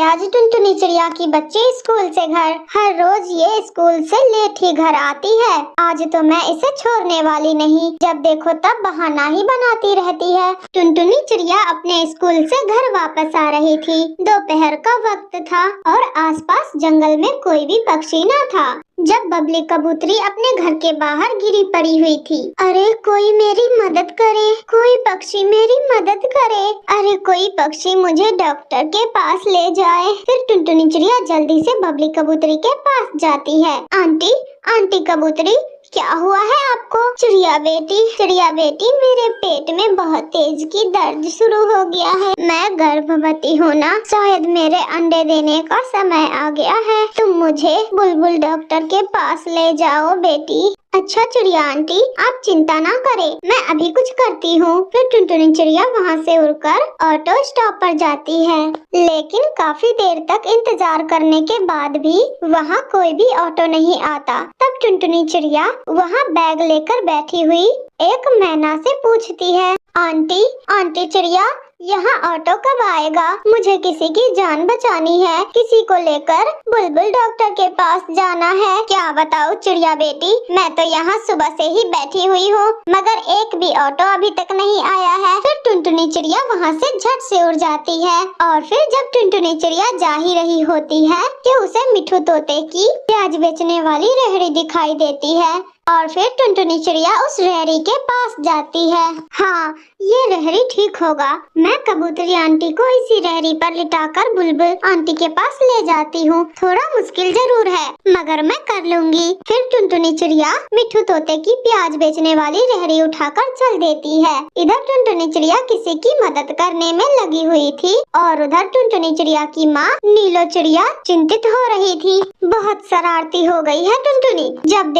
आज टुनटुनी चिड़िया की बच्ची स्कूल से घर। हर रोज ये स्कूल से लेट ही घर आती है। आज तो मैं इसे छोड़ने वाली नहीं, जब देखो तब बहाना ही बनाती रहती है। टुनटुनी चिड़िया अपने स्कूल से घर वापस आ रही थी। दोपहर का वक्त था और आसपास जंगल में कोई भी पक्षी न था जब बबली कबूतरी अपने घर के बाहर गिरी पड़ी हुई थी। अरे कोई मेरी मदद करे, कोई पक्षी मेरी मदद करे, अरे कोई पक्षी मुझे डॉक्टर के पास ले जाए। फिर टुनटुनी चिड़िया जल्दी से बबली कबूतरी के पास जाती है। आंटी, आंटी कबूतरी, क्या हुआ है आपको? चिड़िया बेटी मेरे पेट में बहुत तेज की दर्द शुरू हो गया है। मैं गर्भवती हूँ ना, शायद मेरे अंडे देने का समय आ गया है। तुम मुझे बुलबुल डॉक्टर के पास ले जाओ बेटी। अच्छा चिड़िया आंटी, आप चिंता ना करें, मैं अभी कुछ करती हूँ। फिर टुनटुनी चिड़िया वहाँ से उड़कर ऑटो स्टॉप पर जाती है, लेकिन काफी देर तक इंतजार करने के बाद भी वहाँ कोई भी ऑटो नहीं आता। तब टुनटुनी चिड़िया वहाँ बैग लेकर बैठी हुई एक मैना से पूछती है, आंटी, आंटी चिड़िया, यहाँ ऑटो कब आएगा? मुझे किसी की जान बचानी है, किसी को लेकर बुलबुल डॉक्टर के पास जाना है। क्या बताऊँ चिड़िया बेटी, मैं तो यहाँ सुबह से ही बैठी हुई हूँ, मगर एक भी ऑटो अभी तक नहीं आया है। फिर टुनटुनी चिड़िया वहाँ से झट से उड़ जाती है और फिर जब टुनटुनी चिड़िया जा ही रही होती है कि उसे मिठू तोते की प्याज बेचने वाली रेहड़ी दिखाई देती है और फिर टुनटुनी चिड़िया उस रेहड़ी के पास जाती है। हाँ, ये रेहड़ी ठीक होगा, मैं कबूतरी आंटी को इसी रेहड़ी पर लिटाकर बुलबुल आंटी के पास ले जाती हूँ। थोड़ा मुश्किल जरूर है, मगर मैं कर लूँगी। फिर टुनटुनी चिड़िया मिठू तोते की प्याज बेचने वाली रेहड़ी उठाकर चल देती है। इधर टुनटुनी चिड़िया किसी की मदद करने में लगी हुई थी और उधर टुनटुनी चिड़िया की माँ नीलो चिड़िया चिंतित हो रही थी। बहुत शरारती हो गई है टुनटुनी, जब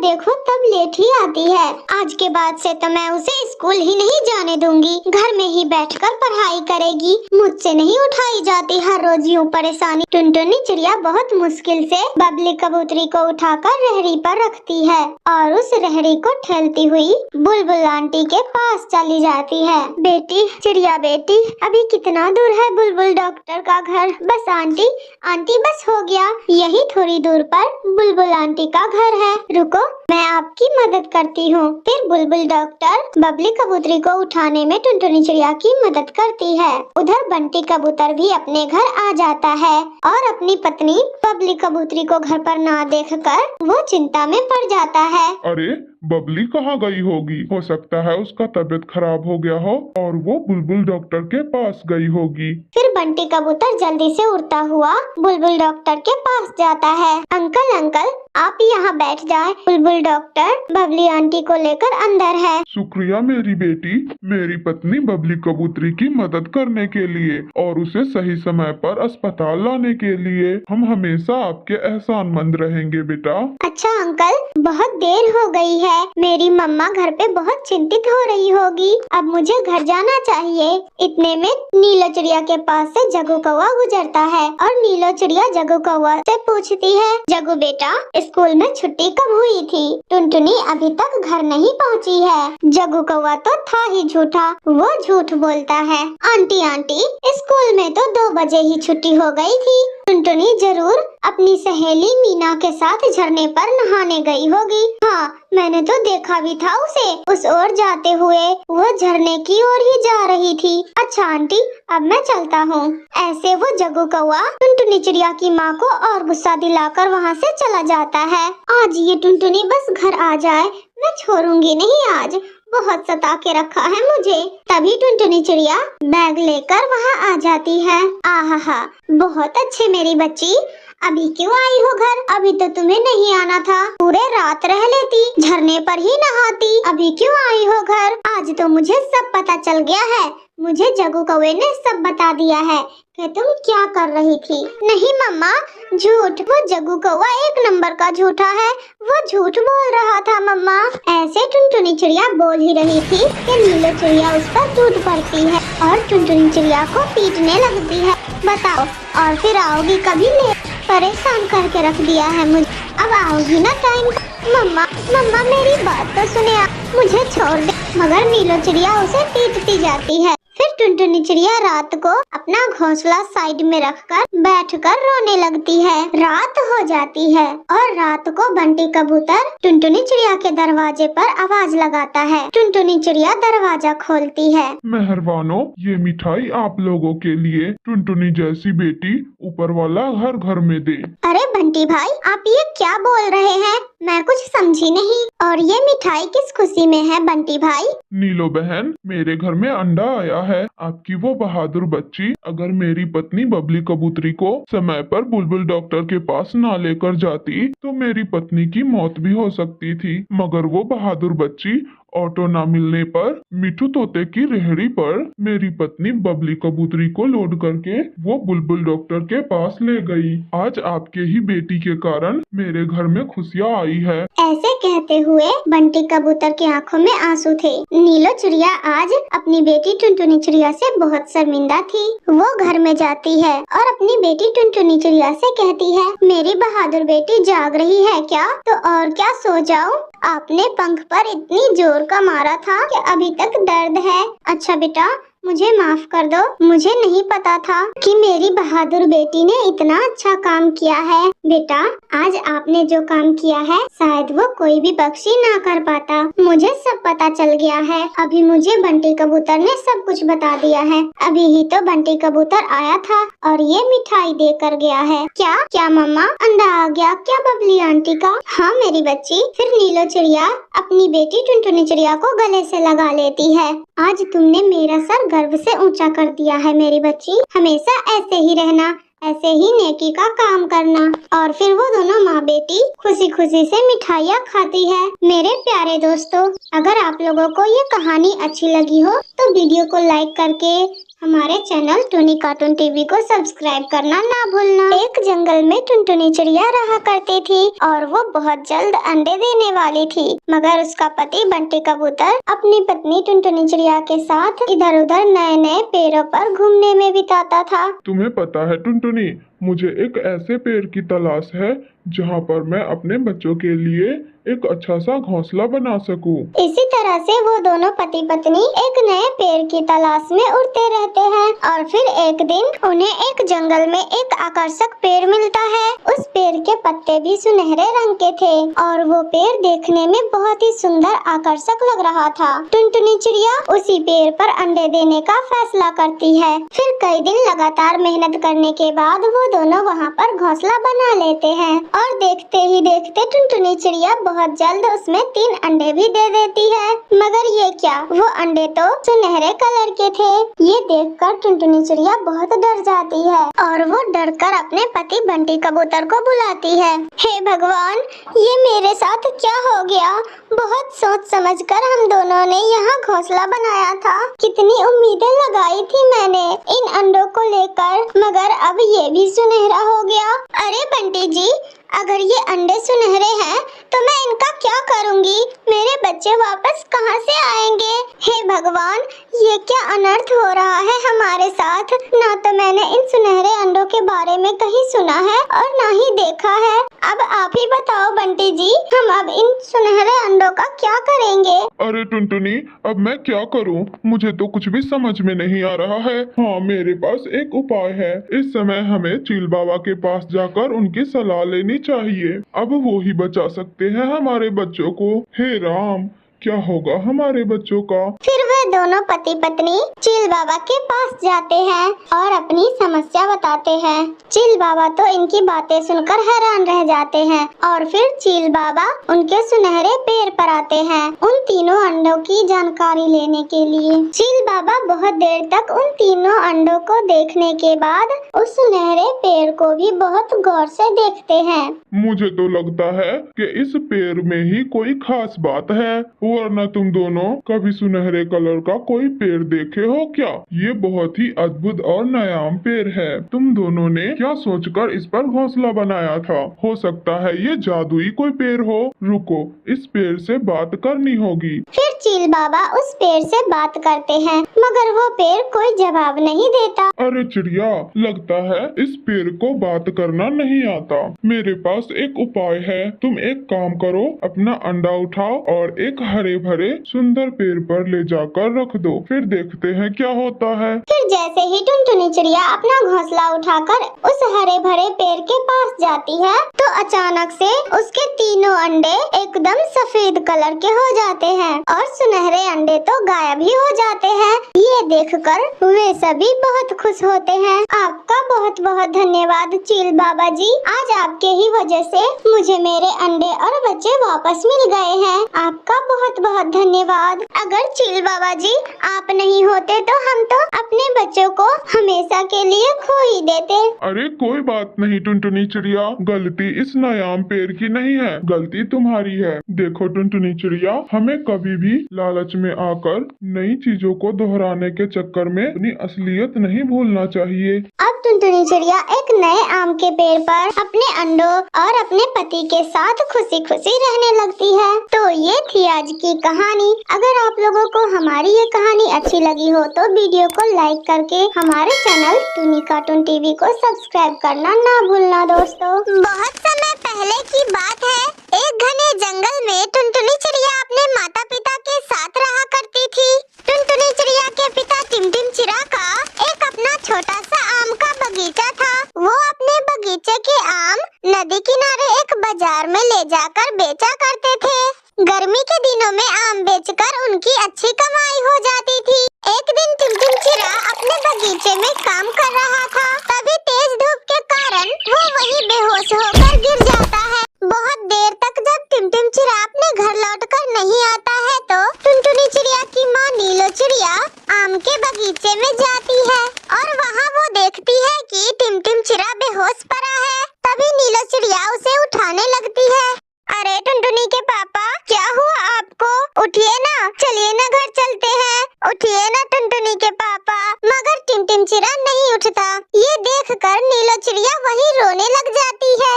देखो तब लेट ही आती है। आज के बाद से तो मैं उसे स्कूल ही नहीं जाने दूंगी, घर में ही बैठकर पढ़ाई करेगी। मुझसे नहीं उठाई जाती हर रोज यूं परेशानी। टुनटुनी चिड़िया बहुत मुश्किल से बबली कबूतरी को उठाकर रेहड़ी पर रखती है और उस रेहड़ी को ठेलती हुई बुलबुल आंटी के पास चली जाती है। बेटी, चिड़िया बेटी, अभी कितना दूर है बुलबुल डॉक्टर का घर? बस आंटी, आंटी बस हो गया, यही थोड़ी दूर पर बुलबुल आंटी का घर है। रुको, मैं आपकी मदद करती हूँ। फिर बुलबुल डॉक्टर बबली कबूतरी को उठाने में टुनटुनी चिड़िया की मदद करती है। उधर बंटी कबूतर भी अपने घर आ जाता है और अपनी पत्नी बबली कबूतरी को घर पर ना देखकर वो चिंता में पड़ जाता है। अरे बबली कहाँ गई होगी? हो सकता है उसका तबीयत खराब हो गया हो और वो बुलबुल डॉक्टर के पास गई होगी। फिर बंटी कबूतर जल्दी से उड़ता हुआ बुलबुल डॉक्टर के पास जाता है। अंकल, अंकल, आप यहाँ बैठ जाएं। बुलबुल डॉक्टर बबली आंटी को लेकर अंदर है। शुक्रिया मेरी बेटी, मेरी पत्नी बबली कबूतरी की मदद करने के लिए और उसे सही समय पर अस्पताल लाने के लिए। हम हमेशा आपके एहसानमंद रहेंगे बेटा। अच्छा अंकल, बहुत देर हो गई है, मेरी मम्मा घर पे बहुत चिंतित हो रही होगी। अब मुझे घर जाना चाहिए। इतने में नीलो चिड़िया के पास से जग्गू कौवा गुजरता है और नीलो चिड़िया जग्गू कौवा से पूछती है, जग्गू बेटा, स्कूल में छुट्टी कब हुई थी? टुनटुनी अभी तक घर नहीं पहुंची है। जग्गू कौवा तो था ही झूठा, वो झूठ बोलता है। आंटी, आंटी, स्कूल में तो 2 बजे ही छुट्टी हो गई थी। टुनटुनी जरूर अपनी सहेली मीना के साथ झरने पर नहाने गई होगी। हाँ, मैंने तो देखा भी था उसे उस ओर जाते हुए, वो झरने की ओर ही जा रही थी। अच्छा आंटी, अब मैं चलता हूँ। ऐसे वो जग्गू कौवा टुनटुनी चिड़िया की माँ को और गुस्सा दिलाकर वहाँ से चला जाता है। आज ये टुनटुनी बस घर आ जाए, मैं छोड़ूंगी नहीं आज, बहुत सता के रखा है मुझे। तभी टुनटुनी चिड़िया बैग लेकर वहाँ आ जाती है। आहा, बहुत अच्छे मेरी बच्ची, अभी क्यों आई हो घर? अभी तो तुम्हें नहीं आना था, पूरे रात रह लेती, झरने पर ही नहाती। अभी क्यों आई हो घर? आज तो मुझे सब पता चल गया है, मुझे जग्गू कौवे ने सब बता दिया है कि तुम क्या कर रही थी। नहीं मम्मा, झूठ, वो जग्गू कौवा 1 नंबर का झूठा है, वो झूठ बोल रहा था मम्मा। ऐसे टुनटुनी चिड़िया बोल ही रही थी कि नीलो चिड़िया उस पर टूट पड़ती है और टुनटुनी चिड़िया को पीटने लगती है। बताओ, और फिर आओगी कभी? ले परेशान करके रख दिया है मुझे, अब आओगी ना टाइम? मम्मा, मम्मा मेरी बात तो सुने, मुझे छोड़ दे। मगर नीलो चिड़िया उसे पीटती जाती है। फिर टुनटुनी चिड़िया रात को अपना घोंसला साइड में रखकर बैठकर रोने लगती है। रात हो जाती है और रात को बंटी कबूतर टुनटुनी चिड़िया के दरवाजे पर आवाज लगाता है। टुनटुनी चिड़िया दरवाजा खोलती है। मेहरबानों, ये मिठाई आप लोगों के लिए। टुनटुनी जैसी बेटी ऊपर वाला हर घर में दे। अरे बंटी भाई, आप ये क्या बोल रहे हैं? मैं कुछ समझी नहीं। और ये मिठाई किस खुशी में है बंटी भाई? नीलो बहन, मेरे घर में अंडा आया है। आपकी वो बहादुर बच्ची अगर मेरी पत्नी बबली कबूतरी को समय पर बुलबुल डॉक्टर के पास ना लेकर जाती तो मेरी पत्नी की मौत भी हो सकती थी। मगर वो बहादुर बच्ची ऑटो ना मिलने पर मिठू तोते की रेहड़ी पर मेरी पत्नी बबली कबूतरी को लोड करके वो बुलबुल डॉक्टर के पास ले गई। आज आपके ही बेटी के कारण मेरे घर में खुशियाँ आई है। ऐसे कहते हुए बंटी कबूतर की आंखों में आंसू थे। नीलो चिड़िया आज अपनी बेटी टुनटुनी चिड़िया से बहुत शर्मिंदा थी। वो घर में जाती है और अपनी बेटी टुनटुनी चिड़िया से कहती है, मेरी बहादुर बेटी जाग रही है क्या? तो और क्या सो जाऊं? आपने पंख पर इतनी जोर का मारा था कि अभी तक दर्द है। अच्छा बेटा, मुझे माफ कर दो। मुझे नहीं पता था कि मेरी बहादुर बेटी ने इतना अच्छा काम किया है। बेटा, आज आपने जो काम किया है शायद वो कोई भी पक्षी ना कर पाता। मुझे सब पता चल गया है। अभी मुझे बंटी कबूतर ने सब कुछ बता दिया है। अभी ही तो बंटी कबूतर आया था और ये मिठाई दे कर गया है। क्या मम्मा, अंडा आ गया क्या बबली आंटी का? हाँ मेरी बच्ची। फिर नीलो चिड़िया अपनी बेटी टुनटुनी चिड़िया को गले से लगा लेती है। आज तुमने मेरा सर गर्व से ऊंचा कर दिया है मेरी बच्ची। हमेशा ऐसे ही रहना, ऐसे ही नेकी का काम करना। और फिर वो दोनों माँ बेटी खुशी खुशी से मिठाइयाँ खाती है। मेरे प्यारे दोस्तों, अगर आप लोगों को ये कहानी अच्छी लगी हो तो वीडियो को लाइक करके हमारे चैनल टूनी कार्टून टीवी को सब्सक्राइब करना ना भूलना। एक जंगल में टुनटुनी चिड़िया रहा करती थी और वो बहुत जल्द अंडे देने वाली थी। मगर उसका पति बंटी कबूतर अपनी पत्नी टुनटुनी चिड़िया के साथ इधर उधर नए नए पेड़ों पर घूमने में बिताता था। तुम्हें पता है टुनटुनी, मुझे एक ऐसे पेड़ की तलाश है जहाँ पर मैं अपने बच्चों के लिए एक अच्छा सा घोंसला बना सकूं। इसी तरह से वो दोनों पति पत्नी एक नए पेड़ की तलाश में उड़ते रहते हैं और फिर एक दिन उन्हें एक जंगल में एक आकर्षक पेड़ मिलता है। उस पेड़ के पत्ते भी सुनहरे रंग के थे और वो पेड़ देखने में बहुत ही सुंदर आकर्षक लग रहा था। टुनटुनी चिड़िया उसी पेड़ पर अंडे देने का फैसला करती है। फिर कई दिन लगातार मेहनत करने के बाद वो दोनों वहाँ पर घोंसला बना लेते हैं और देखते ही देखते टुनटुनी चिड़िया बहुत जल्द उसमें 3 अंडे भी दे देती है। मगर ये क्या, वो अंडे तो सुनहरे कलर के थे। ये देखकर टुनटुनी चिड़िया बहुत डर जाती है और वो डरकर अपने पति बंटी कबूतर को बुलाती है। हे भगवान, ये मेरे साथ क्या हो गया? बहुत सोच समझकर हम दोनों ने यहाँ घोंसला बनाया था। कितनी उम्मीदें लगाई थी मैंने इन अंडों को लेकर, मगर अब ये भी सुनहरा हो गया। अरे बंटी जी, अगर ये अंडे सुनहरे हैं तो मैं इनका क्या करूंगी? मेरे बच्चे वापस कहाँ से आएंगे? हे भगवान, ये क्या अनर्थ हो रहा है हमारे साथ? ना तो मैंने इन सुनहरे अंडों के बारे में कहीं सुना है और ना ही देखा है। अब आप ही बताओ बंटी जी, हम अब इन सुनहरे अंडों का क्या करेंगे? अरे टुनटुनी, अब मैं क्या करूं? मुझे तो कुछ भी समझ में नहीं आ रहा है। हाँ, मेरे पास एक उपाय है। इस समय हमें चील बाबा के पास जाकर उनकी सलाह लेनी चाहिए। अब वो ही बचा सकते हैं हमारे बच्चों को। हे राम, क्या होगा हमारे बच्चों का? फिर वे दोनों पति पत्नी चील बाबा के पास जाते हैं और अपनी समस्या बताते हैं। चील बाबा तो इनकी बातें सुनकर हैरान रह जाते हैं और फिर चील बाबा उनके सुनहरे पेड़ पर आते हैं उन तीनों अंडों की जानकारी लेने के लिए। चील बाबा बहुत देर तक उन तीनों अंडों को देखने के बाद उस सुनहरे पेड़ को भी बहुत गौर से देखते हैं। मुझे तो लगता है कि इस पेड़ में ही कोई खास बात है, वरना तुम दोनों कभी सुनहरे कलर का कोई पेड़ देखे हो क्या? ये बहुत ही अद्भुत और नायाब पेड़ है। तुम दोनों ने क्या सोचकर इस पर घोंसला बनाया था? हो सकता है ये जादुई कोई पेड़ हो। रुको, इस पेड़ से बात करनी होगी। फिर चील बाबा उस पेड़ से बात करते हैं, मगर वो पेड़ कोई जवाब नहीं देता। अरे चिड़िया, लगता है इस पेड़ को बात करना नहीं आता। मेरे पास एक उपाय है। तुम एक काम करो, अपना अंडा उठाओ और एक हरे भरे सुंदर पेड़ पर ले जाकर रख दो, फिर देखते हैं क्या होता है। फिर जैसे ही टुनटुनी चिड़िया अपना घोंसला उठाकर उस हरे भरे पेड़ के पास जाती है, तो अचानक से उसके तीनों अंडे एकदम सफेद कलर के हो जाते हैं और सुनहरे अंडे तो गायब ही हो जाते हैं। ये देखकर वे सभी बहुत खुश होते हैं। आपका बहुत बहुत धन्यवाद चील बाबा जी, आज आपके ही वजह से मुझे मेरे अंडे और बच्चे वापस मिल गए हैं। आपका बहुत बहुत धन्यवाद। अगर चील बाबा जी आप नहीं होते तो हम तो अपने बच्चों को हमेशा के लिए खो ही देते। अरे कोई बात नहीं टुनटुनी चिड़िया, गलती इस नायाम पेड़ की नहीं है, गलती तुम्हारी है। देखो टुनटुनी चिड़िया, हमें कभी भी लालच में आकर नई चीजों को दोहराने के चक्कर में अपनी असलियत नहीं भूलना चाहिए। अब टुनटुनी चिड़िया एक नए आम के पेड़ पर अपने अंडों और अपने पति के साथ खुशी खुशी रहने लगती है। तो ये थी आज की कहानी। अगर आप लोगों को हमारी ये कहानी अच्छी लगी हो तो वीडियो को लाइक करके हमारे चैनल टुनी कार्टून टीवी को सब्सक्राइब करना ना भूलना दोस्तों। बहुत समय पहले की बात है, एक घने जंगल में टुनटुनी चिड़िया अपने माता पिता के साथ रहा करती थी। टुनटुनी चिड़िया के पिता टिमटिम चिरा का एक अपना छोटा सा आम का बगीचा था। वो अपने बगीचे के आम नदी किनारे एक बाजार में ले जाकर बेचा करते थे। गर्मी के दिनों में आम बेचकर उनकी अच्छी कमाई हो जाती थी। एक दिन टिमटिम चिरा अपने बगीचे में काम कर रहा था, तभी तेज धूप के कारण वो वहीं बेहोश होकर गिर जाता है। बहुत देर तक जब टिमटिम चिरा अपने घर लौटकर नहीं आता है तो टुनटुनी चिड़िया की माँ नीलो चिड़िया आम के बगीचे में जाती है और वहाँ वो देखती है कि टिमटिम चिरा बेहोश पड़ा है। तभी नीलो चिड़िया उसे उठाने लगती है। अरे टुनटुनी के पापा, क्या हुआ आपको? उठिए ना, चलिए ना घर चलते हैं। उठिए ना टुनटुनी के पापा। मगर टिमटिम चिरा नहीं उठता। ये देखकर नीलो चिड़िया वहीं रोने लग जाती है।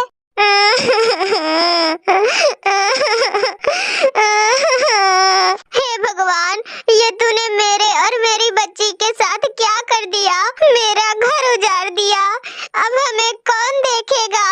हे भगवान, ये तूने मेरे और मेरी बच्ची के साथ क्या कर दिया? मेरा घर उजाड़ दिया, अब हमें कौन देखेगा?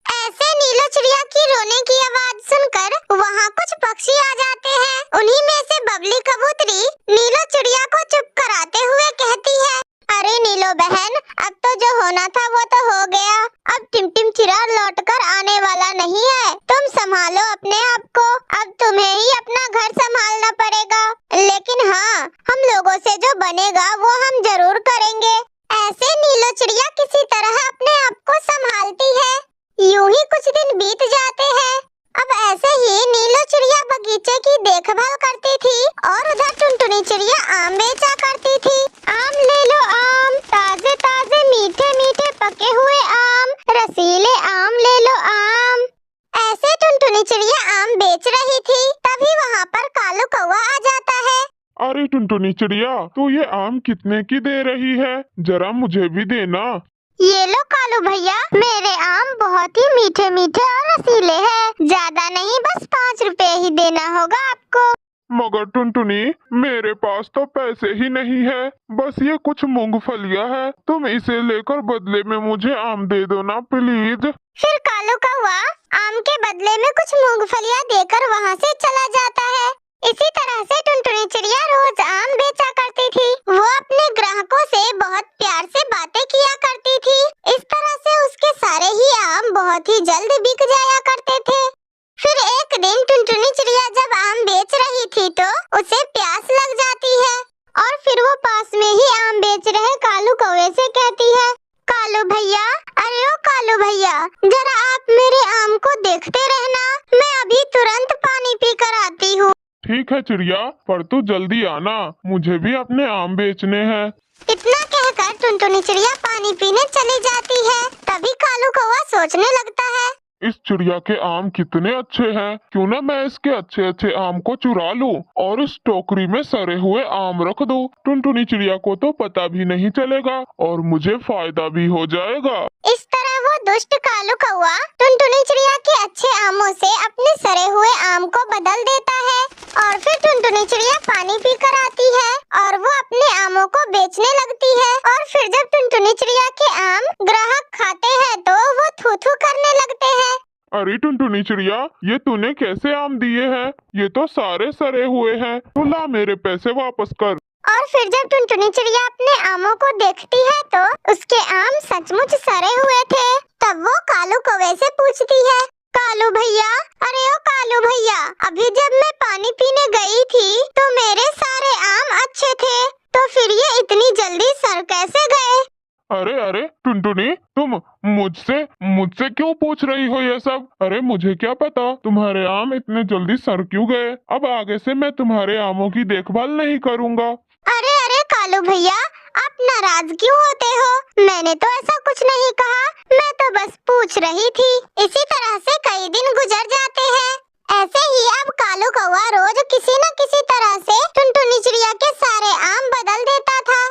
ऐसे नीलो चिड़िया की रोने की आवाज सुनकर वहाँ कुछ पक्षी आ जाते हैं। उन्हीं में से बबली कबूतरी नीलो चिड़िया को चुप कराते हुए कहती है, अरे नीलो बहन, अब तो जो होना था वो तो हो गया। अब टिमटिम चिरा लौटकर आने वाला नहीं है। तुम संभालो अपने आप को। अब तुम्हें ही अपना घर संभालना पड़ेगा। लेकिन हाँ, हम लोगों से जो बनेगा वो हम जरूर करेंगे। ऐसे नीलो चिड़िया किसी तरह अपने आप को संभालती है। यूं ही कुछ दिन बीत जाते हैं। अब ऐसे ही नीलो चिड़िया बगीचे की देखभाल करती थी और उधर टुनटुनी चिड़िया आम बेचा करती थी। आम ले लो आम, ताजे ताजे मीठे मीठे पके हुए आम, रसीले आम ले लो आम। ऐसे टुनटुनी चिड़िया आम बेच रही थी, तभी वहाँ पर कालू कौवा आ जाता है। अरे टुनटुनी चिड़िया, तू ये आम कितने की दे रही है? जरा मुझे भी देना। ये लो कालू भैया, मेरे आम बहुत ही मीठे मीठे और रसीले हैं। ज्यादा नहीं, बस 5 रुपए ही देना होगा आपको। मगर टुनटुनी, मेरे पास तो पैसे ही नहीं है, बस ये कुछ मूंगफलियाँ है। तुम इसे लेकर बदले में मुझे आम दे दो ना प्लीज। फिर कालू कौवा आम के बदले में कुछ मूंगफलियाँ देकर वहाँ से चला जाता है। इसी तरह से टुनटुनी चिड़िया रोज आम बेचा करती थी। वो अपने ग्राहकों से बहुत प्यार से बातें किया करती थी। इस तरह से उसके सारे ही आम बहुत ही जल्द बिक जाया करते थे। फिर एक दिन टुनटुनी चिड़िया जब आम बेच रही थी तो उसे प्यास लग जाती है और फिर वो पास में ही आम बेच रहे कालू कौवे से कहती है, कालू भैया, अरे ओ कालू भैया, जरा आप मेरे आम को देखते रहना, मैं अभी तुरंत पानी पी कर आती हूँ। ठीक है चिड़िया, पर तू जल्दी आना, मुझे भी अपने आम बेचने हैं। इतना कहकर टुनटुनी चिड़िया पानी पीने चली जाती है। तभी कालू कौवा सोचने लगता है, इस चिड़िया के आम कितने अच्छे हैं, क्यों ना मैं इसके अच्छे अच्छे आम को चुरा लूं और इस टोकरी में सड़े हुए आम रख दूं। टुनटुनी चिड़िया को तो पता भी नहीं चलेगा और मुझे फायदा भी हो जाएगा। इस तरह वो दुष्ट कालू कौआ टुनटुनी चिड़िया के अच्छे आमों से अपने सड़े हुए आम को बदल देता है और फिर टुनटुनी चिड़िया पानी पीकर आती है और वो अपने आमों को बेचने लगती है। और फिर जब टुनटुनी चिड़िया के आम ग्राहक खाते हैं तो वो थू थू करने लगते हैं। अरे टुनटुनी चिड़िया, ये तूने कैसे आम दिए हैं? ये तो सारे सड़े हुए हैं। तो ला मेरे पैसे वापस कर। और फिर जब टुनटुनी चिड़िया अपने आमों को देखती है तो उसके आम सचमुच सड़े हुए थे। तब वो कालू कौवे से पूछती है, कालू भैया, अरे ओ कालू भैया, अभी जब मैं पानी पीने गई थी तो मेरे सारे आम अच्छे थे, तो फिर ये इतनी जल्दी सड़ कैसे गए? अरे अरे टुनटुनी, तुम मुझसे क्यों पूछ रही हो ये सब? अरे मुझे क्या पता तुम्हारे आम इतने जल्दी सड़ क्यों गए। अब आगे से मैं तुम्हारे आमों की देखभाल नहीं करूँगा। अरे अरे कालू भैया, आप नाराज क्यों होते हो? मैंने तो ऐसा कुछ नहीं कहा, मैं तो बस पूछ रही थी। इसी तरह से कई दिन गुजर जाते हैं। ऐसे ही अब कालू कौवा रोज किसी न किसी तरह से टुनटुनी चिड़िया के सारे आम बदल देता था।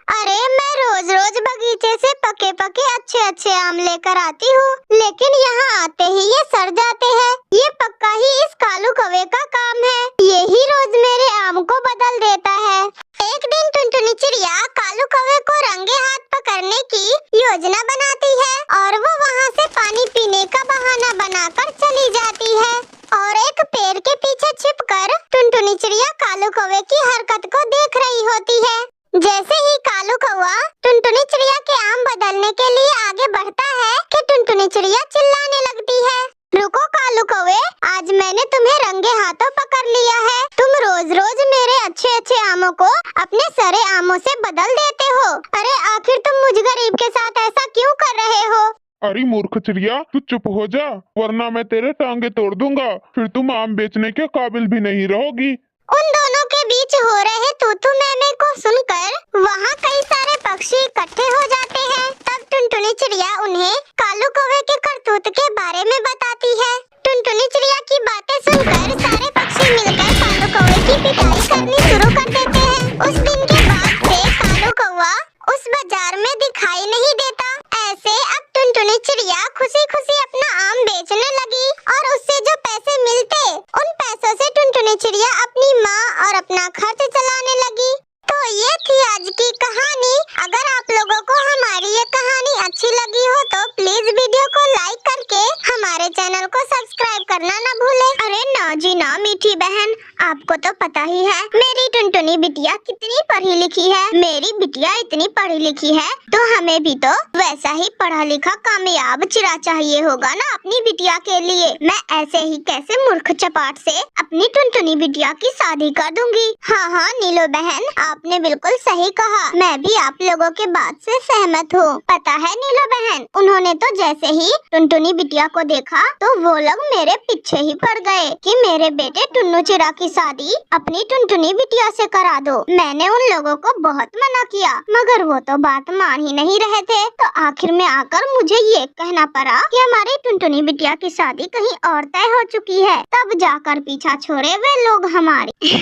अरे मैं रोज रोज बगीचे से पके पके अच्छे अच्छे आम लेकर आती हूँ, लेकिन यहाँ आते ही ये सड़ जाते हैं। ये पक्का ही इस कालू कौवे का काम है, ये ही रोज मेरे आम को बदल देता है। एक दिन टुनटुनी चिड़िया कालू कौवे को रंगे हाथ पकड़ने की योजना बनाती है और वो वहाँ से पानी पीने का बहाना बनाकर चली जाती है और एक पेड़ के पीछे छिपकर टुनटुनी चिड़िया कालू कौवे की हरकत को देख रही होती है। जैसे ही कालू कौवा टुनटुनी चिड़िया के आम बदलने के लिए आगे बढ़ता है कि टुनटुनी चिड़िया चिल्लाने लगती है, रुको कालू कौवे, आज मैंने तुम्हें रंगे हाथों पकड़ लिया है। तुम रोज रोज मेरे अच्छे अच्छे आमों को अपने सड़े आमों से बदल देते हो। अरे आखिर तुम मुझ गरीब के साथ ऐसा क्यों कर रहे हो? अरे मूर्ख चिड़िया, तू चुप हो जा, वरना मैं तेरे टांगे तोड़ दूंगा। फिर तुम आम बेचने के काबिल भी नहीं रहोगी। उन दोनों के बीच हो रहे तू मैंने को सुनकर वहाँ कई सारे पक्षी इकट्ठे हो जाते हैं। तब टुनटुनी चिड़िया उन्हें कालू कौवे के करतूत के बारे में बताती है। टुनटुनी चिड़िया की बातें सुनकर सारे पक्षी मिलकर कालू कौवे की पिटाई करनी शुरू कर देते हैं। उस दिन के बाद से कालू कौवा उस बाजार में दिखाई नहीं देता। ऐसे अब टुनटुनी चिड़िया खुशी खुशी अपना आम बेचने लगी और उससे जो पैसे मिलते उन पैसों से टुनटुनी चिड़िया अपनी माँ और अपना खर्च चलाने लगी। तो ये थी आज की कहानी। अगर आप लोगों को हमारी ये कहानी अच्छी लगी हो तो प्लीज वीडियो को लाइक करके हमारे चैनल को सब्सक्राइब करना न भूले। अरे ना जी ना मीठी बहन, आपको तो पता ही है मेरी टुनटुनी बिटिया कितनी पढ़ी लिखी है। मेरी बिटिया इतनी पढ़ी लिखी है तो हमें भी तो वैसा ही पढ़ा लिखा कामयाब चिड़ा चाहिए होगा ना अपनी बिटिया के लिए। मैं ऐसे ही कैसे मूर्ख चपाट से अपनी टुनटुनी बिटिया की शादी कर दूंगी। हाँ हाँ नीलो बहन, आपने बिल्कुल सही कहा। मैं भी आप लोगों के बात से सहमत हूँ। पता है नीलो बहन, उन्होंने तो जैसे ही टुनटुनी बिटिया को देखा तो वो लोग मेरे पीछे ही पड़ गए कि मेरे बेटे टुन्नू चिड़ा की शादी अपनी टुनटुनी बिटिया से करा दो। मैंने उन लोगों को बहुत मना किया मगर वो तो बात मान ही नहीं रहे थे। तो आखिर में आकर मुझे ये कहना पड़ा कि हमारी टुनटुनी बिटिया की शादी कहीं और तय हो चुकी है। तब जाकर पीछा छोड़े वे लोग हमारी।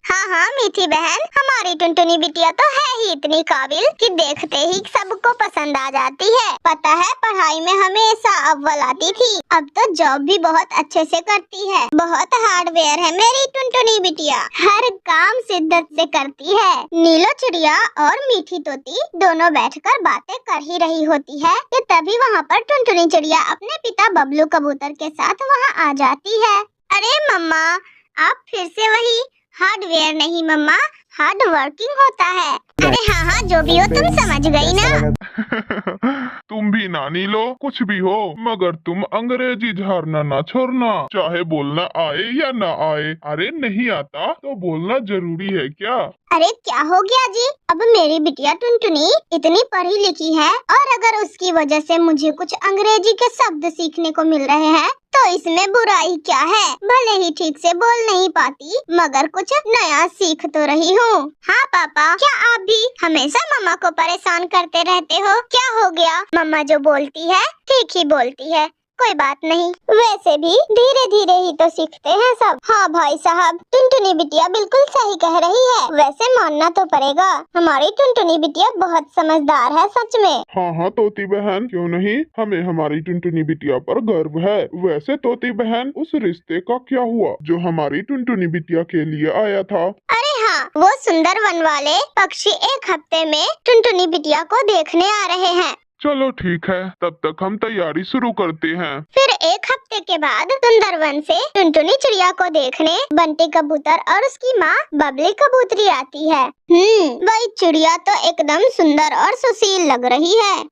हाँ हाँ मीठी बहन, हमारी टुनटुनी बिटिया तो है ही इतनी काबिल कि देखते ही सबको पसंद आ जाती है। पता है पढ़ाई में हमेशा अव्वल आती थी, अब तो जॉब भी बहुत अच्छे से करती है। बहुत हार्डवेयर है मेरी टुनटुनी बिटिया, हर काम शिद्दत से करती है। नीलो चिड़िया और मीठी तोती दोनों बैठकर बातें कर ही रही होती है कि तभी वहाँ पर टुनटुनी चिड़िया अपने पिता बबलू कबूतर के साथ वहाँ आ जाती है। अरे मम्मा, आप फिर से वही? हार्डवेयर नहीं मम्मा, हार्ड वर्किंग होता है। अरे हाँ हाँ जो भी हो तुम समझ गई ना। तुम भी ना नीलो, कुछ भी हो मगर तुम अंग्रेजी झाड़ना ना छोड़ना, चाहे बोलना आए या ना आए। अरे नहीं आता तो बोलना जरूरी है क्या? अरे क्या हो गया जी, अब मेरी बिटिया टुनटुनी इतनी पढ़ी लिखी है और अगर उसकी वजह से मुझे कुछ अंग्रेजी के शब्द सीखने को मिल रहे हैं तो इसमें बुराई क्या है? भले ही ठीक से बोल नहीं पाती मगर कुछ नया सीख तो रही हूँ। हाँ पापा, क्या आप भी हमेशा मम्मा को परेशान करते रहते हो? क्या हो गया? मम्मा जो बोलती है ठीक ही बोलती है, कोई बात नहीं, वैसे भी धीरे धीरे ही तो सीखते हैं सब। हाँ भाई साहब, टुनटुनी बिटिया बिल्कुल सही कह रही है। वैसे मानना तो पड़ेगा, हमारी टुनटुनी बिटिया बहुत समझदार है सच में। हाँ हाँ तोती बहन, क्यों नहीं, हमें हमारी टुनटुनी बिटिया पर गर्व है। वैसे तोती बहन, उस रिश्ते का क्या हुआ जो हमारी टुनटुनी बिटिया के लिए आया था? अरे हाँ, वो सुंदर वन वाले पक्षी 1 हफ्ते में टुनटुनी बिटिया को देखने आ रहे हैं। चलो ठीक है, तब तक हम तैयारी शुरू करते हैं। फिर 1 हफ्ते के बाद सुंदरवन से टुनटुनी चिड़िया को देखने बंटी कबूतर और उसकी माँ बबली कबूतरी आती है। वही चिड़िया तो एकदम सुंदर और सुशील लग रही है।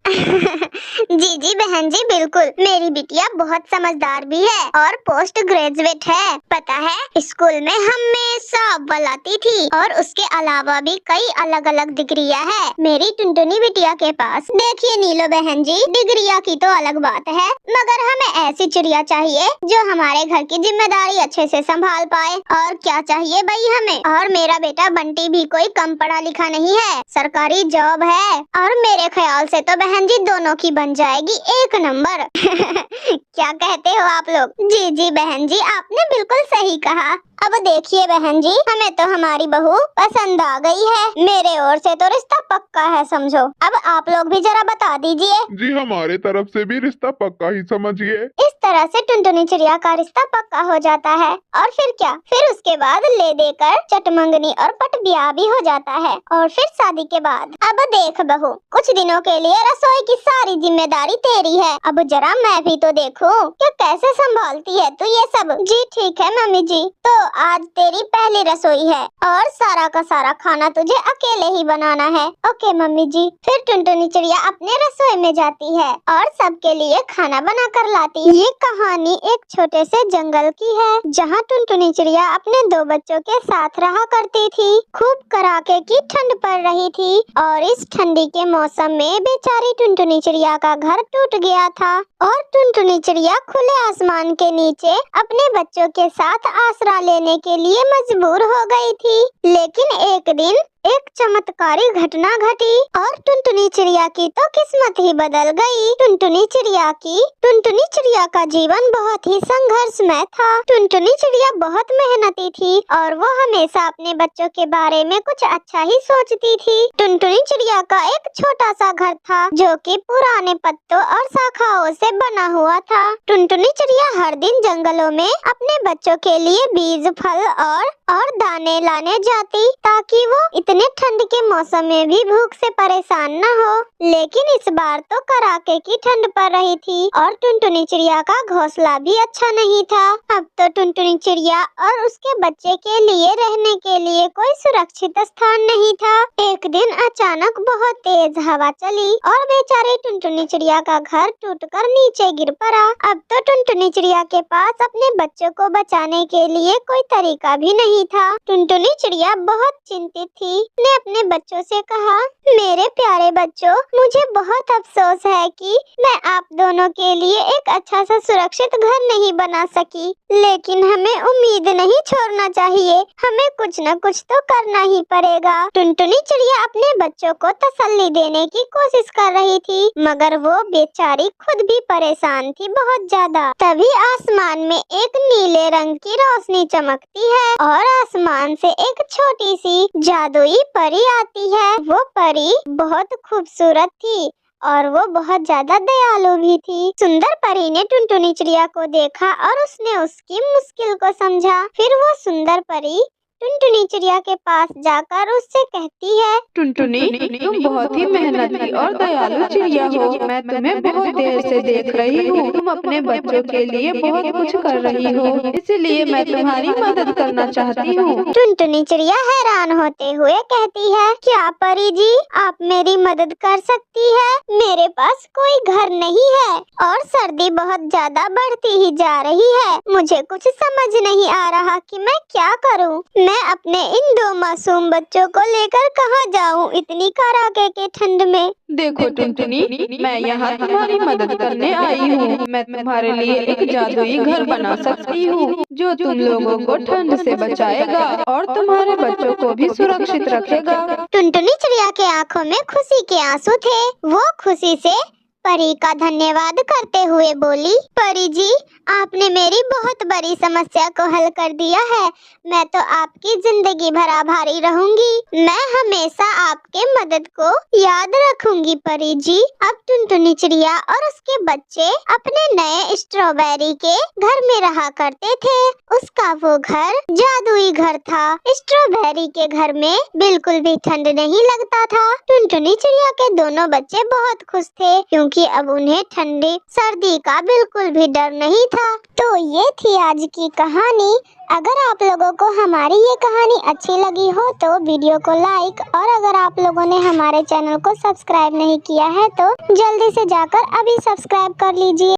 जी जी बहन जी, बिल्कुल, मेरी बिटिया बहुत समझदार भी है और पोस्ट ग्रेजुएट है। पता है, स्कूल में हमेशा अव्वल आती थी और उसके अलावा भी कई अलग अलग डिग्रियां है मेरी टुनटुनी बिटिया के पास। देखिए नीलो बहन जी, डिग्रिया की तो अलग बात है, मगर हमें ऐसी चिड़िया चाहिए जो हमारे घर की जिम्मेदारी अच्छे से संभाल पाए। और क्या चाहिए भाई हमें। और मेरा बेटा बंटी भी कोई कम पढ़ा लिखा नहीं है, सरकारी जॉब है और मेरे ख्याल से तो बहन जी दोनों की बन जाएगी 1 नंबर। क्या कहते हो आप लोग? जी जी बहन जी, आपने बिल्कुल सही कहा। अब देखिए बहन जी, हमें तो हमारी बहू पसंद आ गई है। मेरे ओर से तो रिश्ता पक्का है समझो। अब आप लोग भी जरा बता दीजिए। जी हमारे तरफ से भी रिश्ता पक्का ही समझिए। इस तरह से टुनटुनी चिड़िया का रिश्ता पक्का हो जाता है। और फिर क्या, फिर उसके बाद ले देकर चटमंगनी और पट ब्याह भी हो जाता है। और फिर शादी के बाद, अब देख बहू, कुछ दिनों के लिए रसोई की सारी जिम्मेदारी तेरी है। अब जरा मैं भी तो देखूं कि कैसे संभालती है तू ये सब। जी ठीक है मम्मी जी, तो आज तेरी पहली रसोई है और सारा का सारा खाना तुझे अकेले ही बनाना है। ओके मम्मी जी। फिर टुनटुनी चिड़िया अपने रसोई में जाती है और सबके लिए खाना बना कर लाती है। ये कहानी एक छोटे से जंगल की है जहाँ टुनटुनी चिड़िया अपने 2 बच्चों के साथ रहा करती थी। खूब कड़ाके की ठंड पड़ रही थी और इस ठंडी के मौसम में बेचारी टुनटुनी चिड़िया का घर टूट गया था और टुनटुनी चिड़िया खुले आसमान के नीचे अपने बच्चों के साथ आसरा लेने के लिए मजबूर हो गई थी। लेकिन एक दिन एक चमत्कारी घटना घटी और टुनटुनी चिड़िया की तो किस्मत ही बदल गई। टुनटुनी चिड़िया का जीवन बहुत ही संघर्षमय था। टुनटुनी चिड़िया बहुत मेहनती थी और वो हमेशा अपने बच्चों के बारे में कुछ अच्छा ही सोचती थी। टुनटुनी चिड़िया का एक छोटा सा घर था जो कि पुराने पत्तों और शाखाओं से बना हुआ था। टुनटुनी चिड़िया हर दिन जंगलों में अपने बच्चों के लिए बीज, फल और दाने लाने जाती ताकि वो इतने ठंड के मौसम में भी भूख से परेशान न हो। लेकिन इस बार तो कड़ाके की ठंड पड़ रही थी और टुनटुनी चिड़िया का घोंसला भी अच्छा नहीं था। अब तो टुनटुनी चिड़िया और उसके बच्चे के लिए रहने के लिए कोई सुरक्षित स्थान नहीं था। एक दिन अचानक बहुत तेज हवा चली और बेचारे टुनटुनी चिड़िया का घर टूटकर नीचे गिर पड़ा। अब तो टुनटुनी चिड़िया के पास अपने बच्चों को बचाने के लिए कोई तरीका भी नहीं था। टुनटुनी चिड़िया बहुत चिंतित थी। ने अपने बच्चों से कहा, मेरे प्यारे बच्चों, मुझे बहुत अफसोस है कि मैं आप दोनों के लिए एक अच्छा सा सुरक्षित घर नहीं बना सकी, लेकिन हमें उम्मीद नहीं छोड़ना चाहिए, हमें कुछ न कुछ तो करना ही पड़ेगा। टुनटुनी चिड़िया अपने बच्चों को तसल्ली देने की कोशिश कर रही थी, मगर वो बेचारी खुद भी परेशान थी बहुत ज्यादा। तभी आसमान में एक नीले रंग की रोशनी चमकती है और आसमान से एक छोटी सी जादुई परी आती है। वो परी बहुत खूबसूरत थी और वो बहुत ज्यादा दयालु भी थी। सुंदर परी ने टुनटुनी चिड़िया को देखा और उसने उसकी मुश्किल को समझा। फिर वो सुंदर परी टुनटुनी चिड़िया के पास जाकर उससे कहती है, टुनटुनी, तुम बहुत ही मेहनती और दयालु चिड़िया हो। मैं तुम्हें बहुत देर से देख रही हूँ। तुम अपने बच्चों के लिए बहुत कुछ कर रही हो, इसलिए मैं तुम्हारी मदद करना चाहती हूँ। टुनटुनी चिड़िया हैरान होते हुए कहती है, क्या परी जी, आप मेरी मदद कर सकती है? मेरे पास कोई घर नहीं है और सर्दी बहुत ज्यादा बढ़ती ही जा रही है। मुझे कुछ समझ नहीं आ रहा कि मैं क्या करूँ। मैं अपने इन 2 मासूम बच्चों को लेकर कहाँ जाऊँ इतनी कड़ाके के ठंड में। देखो टुनटुनी, मैं यहाँ तुम्हारी मदद करने आई हूँ। मैं तुम्हारे लिए एक जादुई घर बना सकती हूँ जो तुम लोगों को ठंड से बचाएगा और तुम्हारे बच्चों को भी सुरक्षित रखेगा। टुनटुनी चिड़िया के आँखों में खुशी के आंसू थे। वो खुशी से परी का धन्यवाद करते हुए बोली, परी जी, आपने मेरी बहुत बड़ी समस्या को हल कर दिया है। मैं तो आपकी जिंदगी भर आभारी रहूंगी। मैं हमेशा आपके मदद को याद रखूंगी परी जी। अब टुनटुनी चिड़िया और उसके बच्चे अपने नए स्ट्रॉबेरी के घर में रहा करते थे। उसका वो घर जादुई घर था। स्ट्रॉबेरी के घर में बिल्कुल भी ठंड नहीं लगता था। टुनटुनी चिड़िया के दोनों बच्चे बहुत खुश थे, क्योंकि अब उन्हें ठंडी सर्दी का बिल्कुल भी डर नहीं था। तो ये थी आज की कहानी। अगर आप लोगों को हमारी ये कहानी अच्छी लगी हो तो वीडियो को लाइक, और अगर आप लोगों ने हमारे चैनल को सब्सक्राइब नहीं किया है तो जल्दी से जाकर अभी सब्सक्राइब कर लीजिए।